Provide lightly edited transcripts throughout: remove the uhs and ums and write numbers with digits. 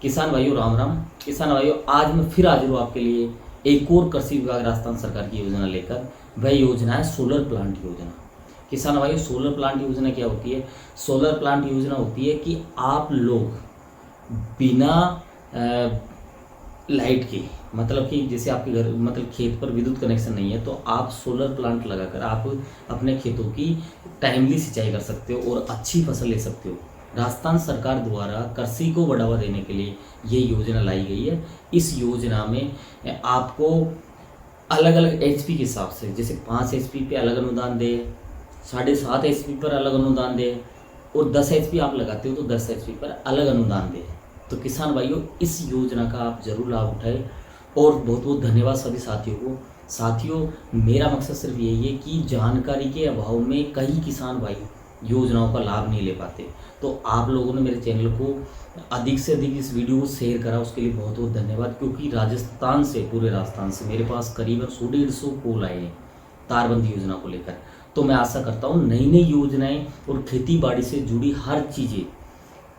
किसान भाइयों राम राम। किसान भाइयों आज मैं फिर हाजिर हूँ आपके लिए एक और कृषि विभाग राजस्थान सरकार की योजना लेकर। वह योजना है सोलर प्लांट योजना। किसान भाइयों सोलर प्लांट योजना क्या होती है? सोलर प्लांट योजना होती है कि आप लोग बिना लाइट के, मतलब कि जैसे आपके घर मतलब खेत पर विद्युत कनेक्शन नहीं है तो आप सोलर प्लांट लगाकर आप अपने खेतों की टाइमली सिंचाई कर सकते हो और अच्छी फसल ले सकते हो। राजस्थान सरकार द्वारा कृषि को बढ़ावा देने के लिए ये योजना लाई गई है। इस योजना में आपको अलग अलग एचपी के हिसाब से, जैसे 5 एचपी पे अलग अनुदान दे, 7.5 एचपी पर अलग अनुदान दे और 10 एचपी आप लगाते हो तो 10 एचपी पर अलग अनुदान दे। तो किसान भाइयों इस योजना का आप जरूर लाभ उठाएं और बहुत बहुत धन्यवाद सभी साथियों को। साथियों मेरा मकसद सिर्फ यही है कि जानकारी के अभाव में कई किसान भाई योजनाओं का लाभ नहीं ले पाते, तो आप लोगों ने मेरे चैनल को अधिक से अधिक इस वीडियो को शेयर करा, उसके लिए बहुत बहुत धन्यवाद। क्योंकि राजस्थान से, पूरे राजस्थान से मेरे पास करीबन 150 कॉल आए हैं तारबंदी योजना को लेकर। तो मैं आशा करता हूँ नई नई योजनाएं और खेती बाड़ी से जुड़ी हर चीज़ें,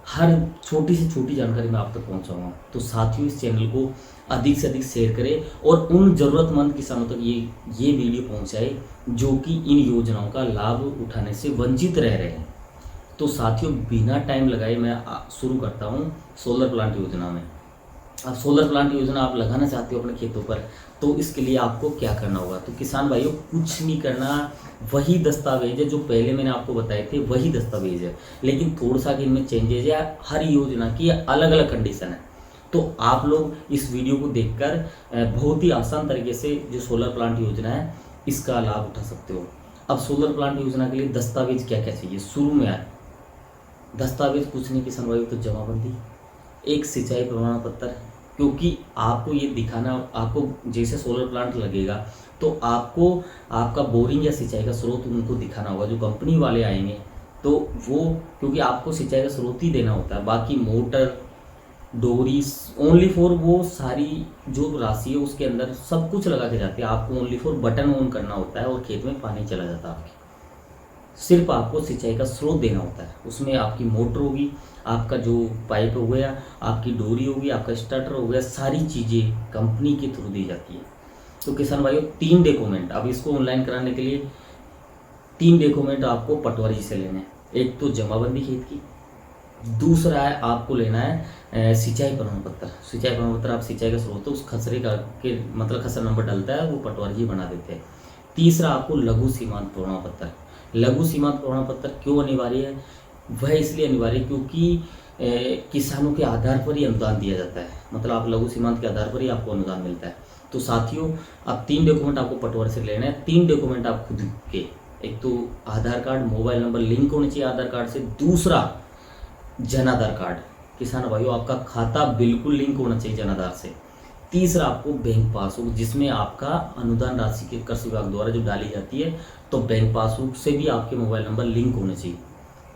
हर छोटी से छोटी जानकारी मैं आप तक पहुँचाऊँगा। तो साथियों इस चैनल को अधिक से अधिक शेयर करें और उन ज़रूरतमंद किसानों तक ये वीडियो पहुँचाए जो कि इन योजनाओं का लाभ उठाने से वंचित रह रहे हैं। तो साथियों बिना टाइम लगाए मैं शुरू करता हूँ सोलर प्लांट योजना में। अब सोलर प्लांट योजना आप लगाना चाहते हो अपने खेतों पर, तो इसके लिए आपको क्या करना होगा? तो किसान भाइयों कुछ नहीं करना, वही दस्तावेज है जो पहले मैंने आपको बताए थे, वही दस्तावेज है, लेकिन थोड़ा सा इनमें चेंजेज है। हर योजना की अलग अलग कंडीशन है। तो आप लोग इस वीडियो को देखकर बहुत ही आसान तरीके से जो सोलर प्लांट योजना है इसका लाभ उठा सकते हो। अब सोलर प्लांट योजना के लिए दस्तावेज क्या क्या चाहिए? शुरू में आए दस्तावेज कुछ नहीं किसान भाइयों, तो जमाबंदी, एक सिंचाई प्रमाण पत्र, क्योंकि आपको ये दिखाना, आपको जैसे सोलर प्लांट लगेगा तो आपको आपका बोरिंग या सिंचाई का स्रोत उनको दिखाना होगा। जो कंपनी वाले आएंगे तो वो, क्योंकि आपको सिंचाई का स्रोत ही देना होता है, बाकी मोटर डोरी ओनली फॉर वो सारी जो राशि है उसके अंदर सब कुछ लगा के जाते हैं। आपको ओनली फॉर बटन ऑन करना होता है और खेत में पानी चला जाता है आपके। सिर्फ आपको सिंचाई का स्रोत देना होता है। उसमें आपकी मोटर होगी, आपका जो पाइप हो गया, आपकी डोरी होगी, आपका स्टार्टर हो गया, सारी चीज़ें कंपनी के थ्रू दी जाती है। तो किसान भाइयों 3 डॉक्यूमेंट, अब इसको ऑनलाइन कराने के लिए 3 डॉक्यूमेंट आपको पटवारी से लेने हैं। एक तो जमाबंदी खेत की, दूसरा है आपको लेना है सिंचाई प्रमाण पत्र। सिंचाई प्रमाण पत्र आप सिंचाई का स्रोत, उस खसरे का के मतलब खसरा नंबर डलता है, वो पटवारी जी बना देते हैं। तीसरा आपको लघु सीमांत प्रमाण पत्र। लघु सीमांत प्रमाण पत्र क्यों अनिवार्य है? वह इसलिए अनिवार्य क्योंकि किसानों के आधार पर ही अनुदान दिया जाता है, मतलब आप लघु सीमांत के आधार पर ही आपको अनुदान मिलता है। तो साथियों अब 3 डॉक्यूमेंट आपको पटवारी से लेना है। 3 डॉक्यूमेंट आप खुद के, एक तो आधार कार्ड, मोबाइल नंबर लिंक होना चाहिए आधार कार्ड से, दूसरा जन आधार कार्ड। किसान भाइयों आपका खाता बिल्कुल लिंक होना चाहिए जन आधार से। तीसरा आपको बैंक पासबुक, जिसमें आपका अनुदान राशि के कृषि विभाग द्वारा जो डाली जाती है, तो बैंक पासबुक से भी आपके मोबाइल नंबर लिंक होने चाहिए।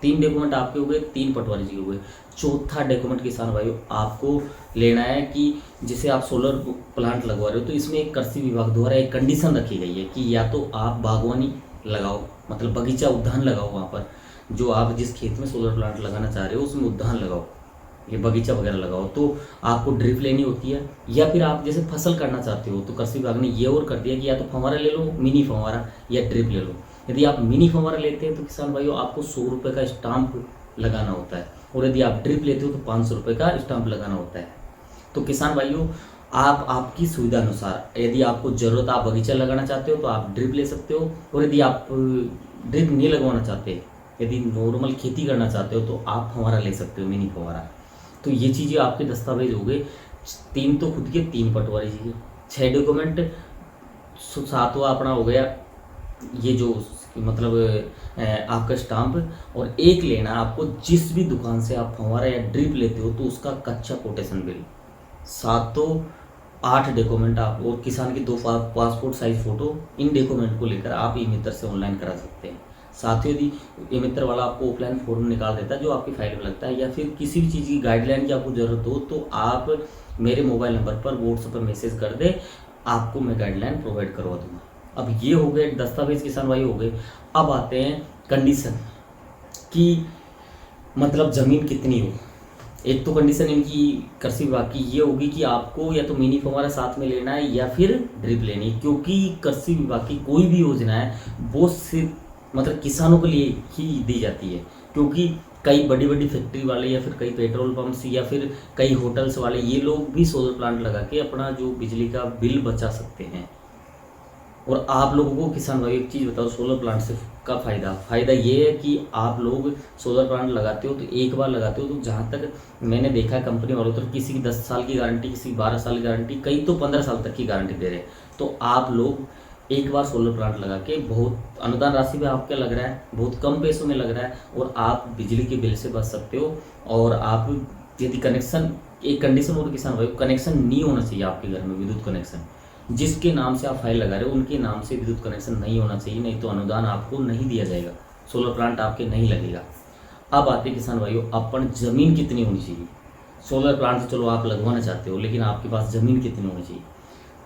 3 डॉक्यूमेंट आपके हो गए, 3 पटवारी जी हो गए। चौथा डॉक्यूमेंट किसान भाइयों आपको लेना है कि जैसे आप सोलर प्लांट लगवा रहे हो तो इसमें एक कृषि विभाग द्वारा एक कंडीशन रखी गई है कि या तो आप बागवानी लगाओ, मतलब बगीचा उद्यान लगाओ, वहाँ पर जो आप जिस खेत में सोलर प्लांट लगाना चाह रहे हो उसमें उद्यान लगाओ, ये बगीचा वगैरह लगाओ। तो आपको ड्रिप लेनी होती है, या फिर आप जैसे फसल करना चाहते हो तो कृषि विभाग ने ये और कर दिया कि या तो फंवारा ले लो, मिनी फंवारा, या ड्रिप ले लो। यदि आप मिनी फंवारा लेते हैं तो किसान भाइयों आपको 100 रुपये का स्टाम्प लगाना होता है, और यदि आप ड्रिप लेते हो तो 500 रुपये का स्टाम्प लगाना होता है। तो किसान भाइयों आप आपकी सुविधा अनुसार, यदि आपको ज़रूरत, आप बगीचा लगाना चाहते हो तो आप ड्रिप ले सकते हो, और यदि आप ड्रिप नहीं लगवाना चाहते, यदि नॉर्मल खेती करना चाहते हो तो आप फंवारा ले सकते हो, मिनी फंवारा। तो ये चीज़ें आपके दस्तावेज हो गए, 3 तो खुद के, 3 पटवारी जी के, 6 डॉक्यूमेंट। 7वां अपना हो गया ये जो मतलब आपका स्टाम्प, और एक लेना आपको जिस भी दुकान से आप फंवारा या ड्रिप लेते हो तो उसका कच्चा कोटेशन बिल। 7 तो 8 डॉक्यूमेंट आप, और किसान की 2 पासपोर्ट साइज फ़ोटो, इन डॉक्यूमेंट को लेकर आप ई मित्र से ऑनलाइन करा सकते हैं। साथ ही यदि ई मित्र वाला आपको ऑफलाइन फॉर्म निकाल देता है जो आपकी फाइल में लगता है, या फिर किसी भी चीज़ की गाइडलाइन की आपको ज़रूरत हो तो आप मेरे मोबाइल नंबर पर व्हाट्सएप पर मैसेज कर दे, आपको मैं गाइडलाइन प्रोवाइड करवा दूँगा। अब ये हो गए दस्तावेज किसान भाई हो गए। अब आते हैं कंडीशन कि मतलब ज़मीन कितनी हो। एक तो कंडीशन इनकी कृषि विभाग की ये होगी कि आपको या तो मिनी फव्वारा साथ में लेना है या फिर ड्रिप लेनी है, क्योंकि कृषि विभाग की कोई भी योजना है वो सिर्फ मतलब किसानों के लिए ही दी जाती है, क्योंकि कई बड़ी बड़ी फैक्ट्री वाले या फिर कई पेट्रोल पंप्स या फिर कई होटल्स वाले ये लोग भी सोलर प्लांट लगा के अपना जो बिजली का बिल बचा सकते हैं। और आप लोगों को किसान भाई एक चीज़ बताओ, सोलर प्लांट से का फ़ायदा ये है कि आप लोग सोलर प्लांट लगाते हो तो एक बार लगाते हो तो जहाँ तक मैंने देखा है कंपनी वालों तो किसी की 10 साल की गारंटी, किसी की 12 साल की गारंटी, कई तो 15 साल तक की गारंटी दे रहे हैं। तो आप लोग एक बार सोलर प्लांट लगा के बहुत अनुदान राशि भी आपके लग रहा है, बहुत कम पैसों में लग रहा है और आप बिजली के बिल से बच सकते हो। और आप यदि कनेक्शन, एक कंडीशन और किसान भाई, कनेक्शन नहीं होना चाहिए आपके घर में विद्युत कनेक्शन, जिसके नाम से आप फाइल लगा रहे हो उनके नाम से विद्युत कनेक्शन नहीं होना चाहिए, नहीं तो अनुदान आपको नहीं दिया जाएगा, सोलर प्लांट आपके नहीं लगेगा। अब आते किसान भाइयों, अपन ज़मीन कितनी होनी चाहिए। सोलर प्लांट तो चलो आप लगवाना चाहते हो, लेकिन आपके पास ज़मीन कितनी होनी चाहिए।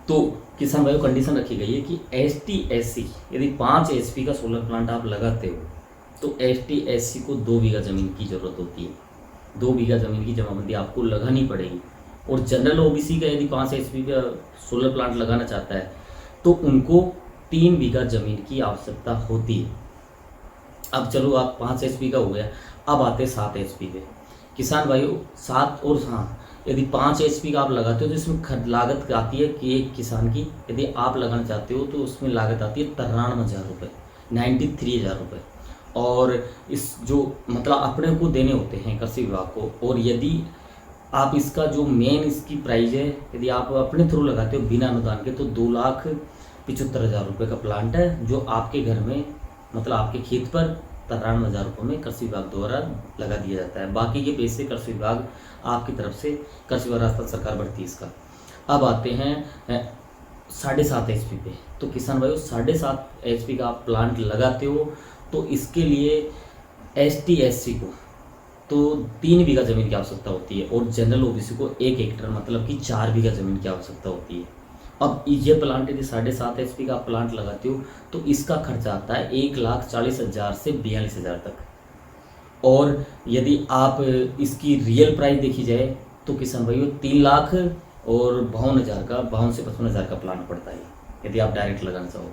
तो किसान भाइयों कंडीशन रखी गई है कि ST/SC यदि 5 HP का सोलर प्लांट आप लगाते हो तो ST/SC को 2 बीघा ज़मीन की ज़रूरत होती है। 2 बीघा ज़मीन की जमाबंदी आपको लगानी पड़ेगी। और जनरल OBC का यदि 5 HP का सोलर प्लांट लगाना चाहता है तो उनको 3 बीघा ज़मीन की आवश्यकता होती है। अब चलो आप 5 HP का हो गया, अब आते हैं 7 HP पे। किसान भाइयों 7 और हाँ, यदि 5 HP का आप लगाते हो तो इसमें लागत आती है कि एक किसान की यदि आप लगाना चाहते हो तो उसमें लागत आती है 93,000 रुपये, 93,000 रुपये। और इस जो मतलब अपने को देने होते हैं कृषि विभाग को। और यदि आप इसका जो मेन इसकी प्राइस है, यदि आप अपने थ्रू लगाते हो बिना अनुदान के, तो 2,75,000 रुपये का प्लांट है जो आपके घर में मतलब आपके खेत पर 93,000 रुपये में कृषि विभाग द्वारा लगा दिया जाता है। बाकी के पैसे कृषि विभाग आपकी तरफ से, कृषि विभाग राजस्थान सरकार भरती है इसका। अब आते हैं 7.5 HP पे। तो किसान भाइयों 7.5 HP का आप प्लांट लगाते हो तो इसके लिए ST/SC को तो 3 बीघा ज़मीन की आवश्यकता होती है और जनरल OBC को 1 हेक्टर मतलब कि 4 बीघा ज़मीन की आवश्यकता होती है। अब ये प्लांट यदि 7.5 HP का प्लांट लगाते हो तो इसका खर्चा आता है 1,40,000 से 42,000 तक। और यदि आप इसकी रियल प्राइस देखी जाए तो किसान भाइयों 3,52,000 का, 52 से 55,000 का प्लांट पड़ता है यदि आप डायरेक्ट लगाना चाहो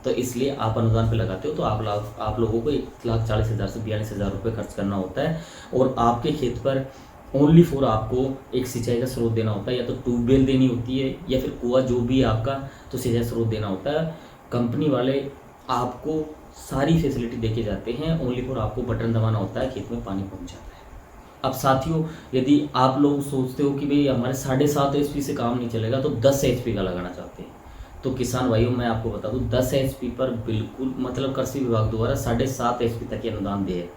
तो। इसलिए आप अनुदान पे लगाते हो तो आप लोगों को 1,40,000 से 42,000 रुपये खर्च करना होता है। और आपके खेत पर ओनली फॉर आपको एक सिंचाई का स्रोत देना होता है, या तो ट्यूबवेल देनी होती है या फिर कुआं जो भी आपका, तो सिंचाई स्रोत देना होता है। कंपनी वाले आपको सारी फैसिलिटी देके जाते हैं, ओनली फॉर आपको बटन दबाना होता है, खेत में पानी पहुँच जाता है। अब साथियों यदि आप लोग सोचते हो कि भाई हमारे 7.5 HP से काम नहीं चलेगा तो 10 HP का लगाना चाहते हैं, तो किसान भाइयों मैं आपको बता दूं 10 HP पर बिल्कुल मतलब कृषि विभाग द्वारा 7.5 HP तक के अनुदान दिए।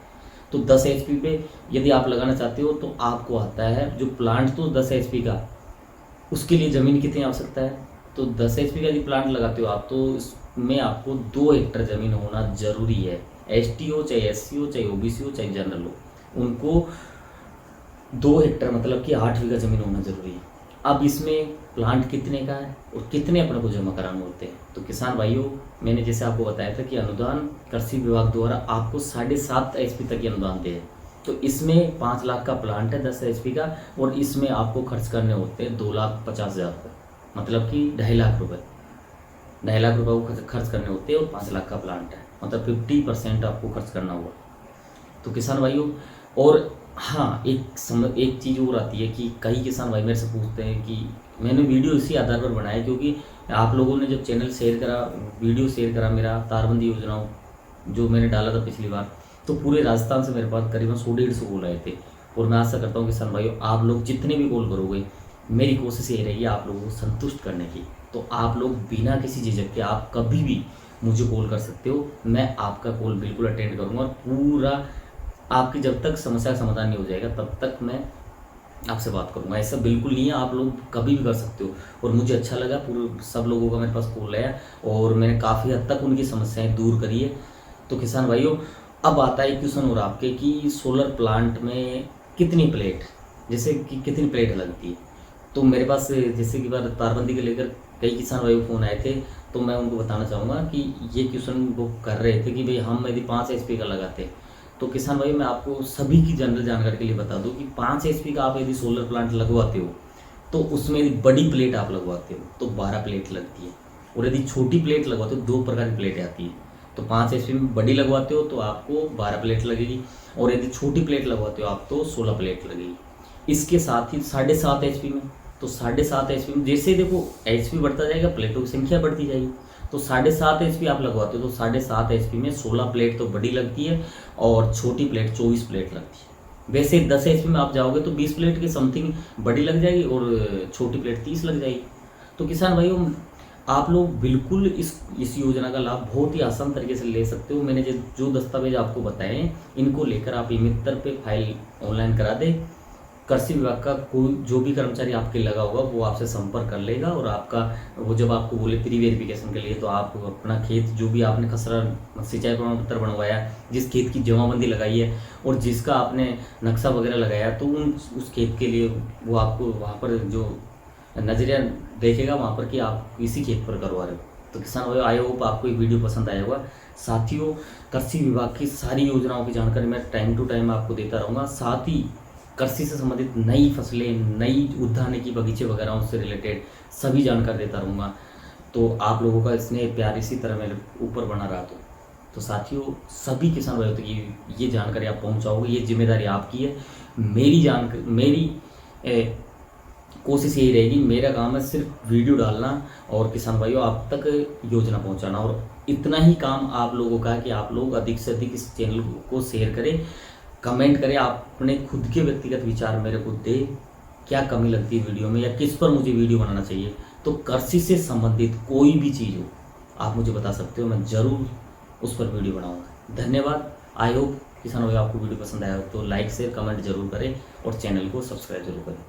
तो 10 HP पे यदि आप लगाना चाहते हो तो आपको आता है जो प्लांट तो 10 HP का, उसके लिए ज़मीन कितनी आवश्यकता है। तो 10 HP का यदि प्लांट लगाते हो आप तो इसमें आपको 2 हेक्टर ज़मीन होना ज़रूरी है। ST हो चाहे SC हो चाहे OBC हो चाहे जनरल हो, उनको 2 हेक्टर मतलब कि 8 बीघा ज़मीन होना ज़रूरी है। अब इसमें प्लांट कितने का है और कितने अपने को जमा कराने होते हैं। तो किसान भाइयों मैंने जैसे आपको बताया था कि अनुदान कृषि विभाग द्वारा आपको 7.5 HP तक के अनुदान दे। तो इसमें 5 लाख का प्लांट है 10 HP का, और इसमें आपको खर्च करने होते हैं 2,50,000 रुपये, मतलब कि 2.5 लाख रुपये। 2.5 लाख रुपये को खर्च करने होते हैं और 5 लाख का प्लांट है, मतलब 50% आपको खर्च करना होगा। तो किसान भाइयों और हाँ एक चीज़ और आती है कि कई किसान भाई मेरे से पूछते हैं कि मैंने वीडियो इसी आधार पर बनाया क्योंकि आप लोगों ने जब चैनल शेयर करा, वीडियो शेयर करा मेरा तारबंदी योजनाओं जो मैंने डाला था पिछली बार, तो पूरे राजस्थान से मेरे पास करीबन 100-150 कॉल आए थे। और मैं आशा करता हूँ किसान भाइयों आप लोग जितने भी कॉल करोगे मेरी कोशिश यही रहेगी आप लोगों को संतुष्ट करने की। तो आप लोग बिना किसी झिझक के आप कभी भी मुझे कॉल कर सकते हो, मैं आपका कॉल बिल्कुल अटेंड करूँगा और पूरा आपकी जब तक समस्या का समाधान नहीं हो जाएगा तब तक मैं आपसे बात करूँगा। ऐसा बिल्कुल नहीं है, आप लोग कभी भी कर सकते हो। और मुझे अच्छा लगा पूरे सब लोगों का मेरे पास कॉल आया और मैंने काफ़ी हद तक उनकी समस्याएं दूर करी है। तो किसान भाइयों अब आता है क्वेश्चन और आपके कि सोलर प्लांट में कितनी प्लेट, जैसे कि कितनी प्लेट लगती है। तो मेरे पास जैसे कि बार तारबंदी के लेकर कई किसान भाई फ़ोन आए थे, तो मैं उनको बताना चाहूँगा कि ये क्वेश्चन वो कर रहे थे कि भाई हम यदि 5 HP का लगाते तो किसान भाई मैं आपको सभी की जनरल जानकारी के लिए बता दूं कि 5 एचपी का आप यदि सोलर प्लांट लगवाते हो तो उसमें यदि बड़ी प्लेट आप लगवाते हो तो 12 प्लेट लगती है, और यदि छोटी प्लेट लगवाते हो 2 प्रकार की प्लेटें आती है। तो 5 एचपी में बड़ी लगवाते हो तो आपको 12 प्लेट लगेगी, और यदि छोटी प्लेट लगवाते हो आप तो 16 प्लेट लगेगी। इसके साथ ही 7.5 एचपी में, तो 7.5 एचपी में जैसे देखो एचपी बढ़ता जाएगा प्लेटों की संख्या बढ़ती जाएगी। तो 7.5 एचपी आप लगवाते हो तो 7.5 एचपी में 16 प्लेट तो बड़ी लगती है और छोटी प्लेट 24 प्लेट लगती है। वैसे 10 एचपी में आप जाओगे तो 20 प्लेट की समथिंग बड़ी लग जाएगी और छोटी प्लेट 30 लग जाएगी। तो किसान भाइयों आप लोग बिल्कुल इस योजना का लाभ बहुत ही आसान तरीके से ले सकते हो। मैंने जो दस्तावेज आपको बताए इनको लेकर आप ई-मित्र पे फाइल ऑनलाइन करा दे। कृषि विभाग का कोई जो भी कर्मचारी आपके लगा होगा वो आपसे संपर्क कर लेगा, और आपका वो जब आपको बोले प्री वेरिफिकेशन के लिए तो आप अपना खेत जो भी आपने खसरा सिंचाई प्रमाण पत्र बनवाया, जिस खेत की जमाबंदी लगाई है और जिसका आपने नक्शा वगैरह लगाया, तो उस खेत के लिए वो आपको वहाँ पर जो नजरिया देखेगा वहाँ पर कि आप इसी खेत पर करवा रहे हो। तो किसान भाई आई होप आपको ये वीडियो पसंद आया होगा। साथियों कृषि विभाग की सारी योजनाओं की जानकारी मैं टाइम टू टाइम आपको देता रहूँगा। साथ ही कृषि से संबंधित नई फसलें, नई उद्यानिकी की बगीचे वगैरह से रिलेटेड सभी जानकारी देता रहूँगा। तो आप लोगों का स्नेह प्यार इसी तरह मेरे ऊपर बना रहा तो साथियों सभी किसान भाइयों तक ये जानकारी आप पहुँचाओगे, ये जिम्मेदारी आपकी है। मेरी कोशिश यही रहेगी, मेरा काम है सिर्फ वीडियो डालना और किसान भाइयों आप तक योजना पहुंचाना, और इतना ही काम आप लोगों का है कि आप लोग अधिक से अधिक इस चैनल को शेयर करें, कमेंट करें, आप अपने खुद के व्यक्तिगत विचार मेरे को दे, क्या कमी लगती है वीडियो में या किस पर मुझे वीडियो बनाना चाहिए। तो कृषि से संबंधित कोई भी चीज़ हो आप मुझे बता सकते हो, मैं ज़रूर उस पर वीडियो बनाऊँगा। धन्यवाद। आई होप किसान भाई आपको वीडियो पसंद आया हो तो लाइक शेयर कमेंट जरूर करें और चैनल को सब्सक्राइब जरूर करें।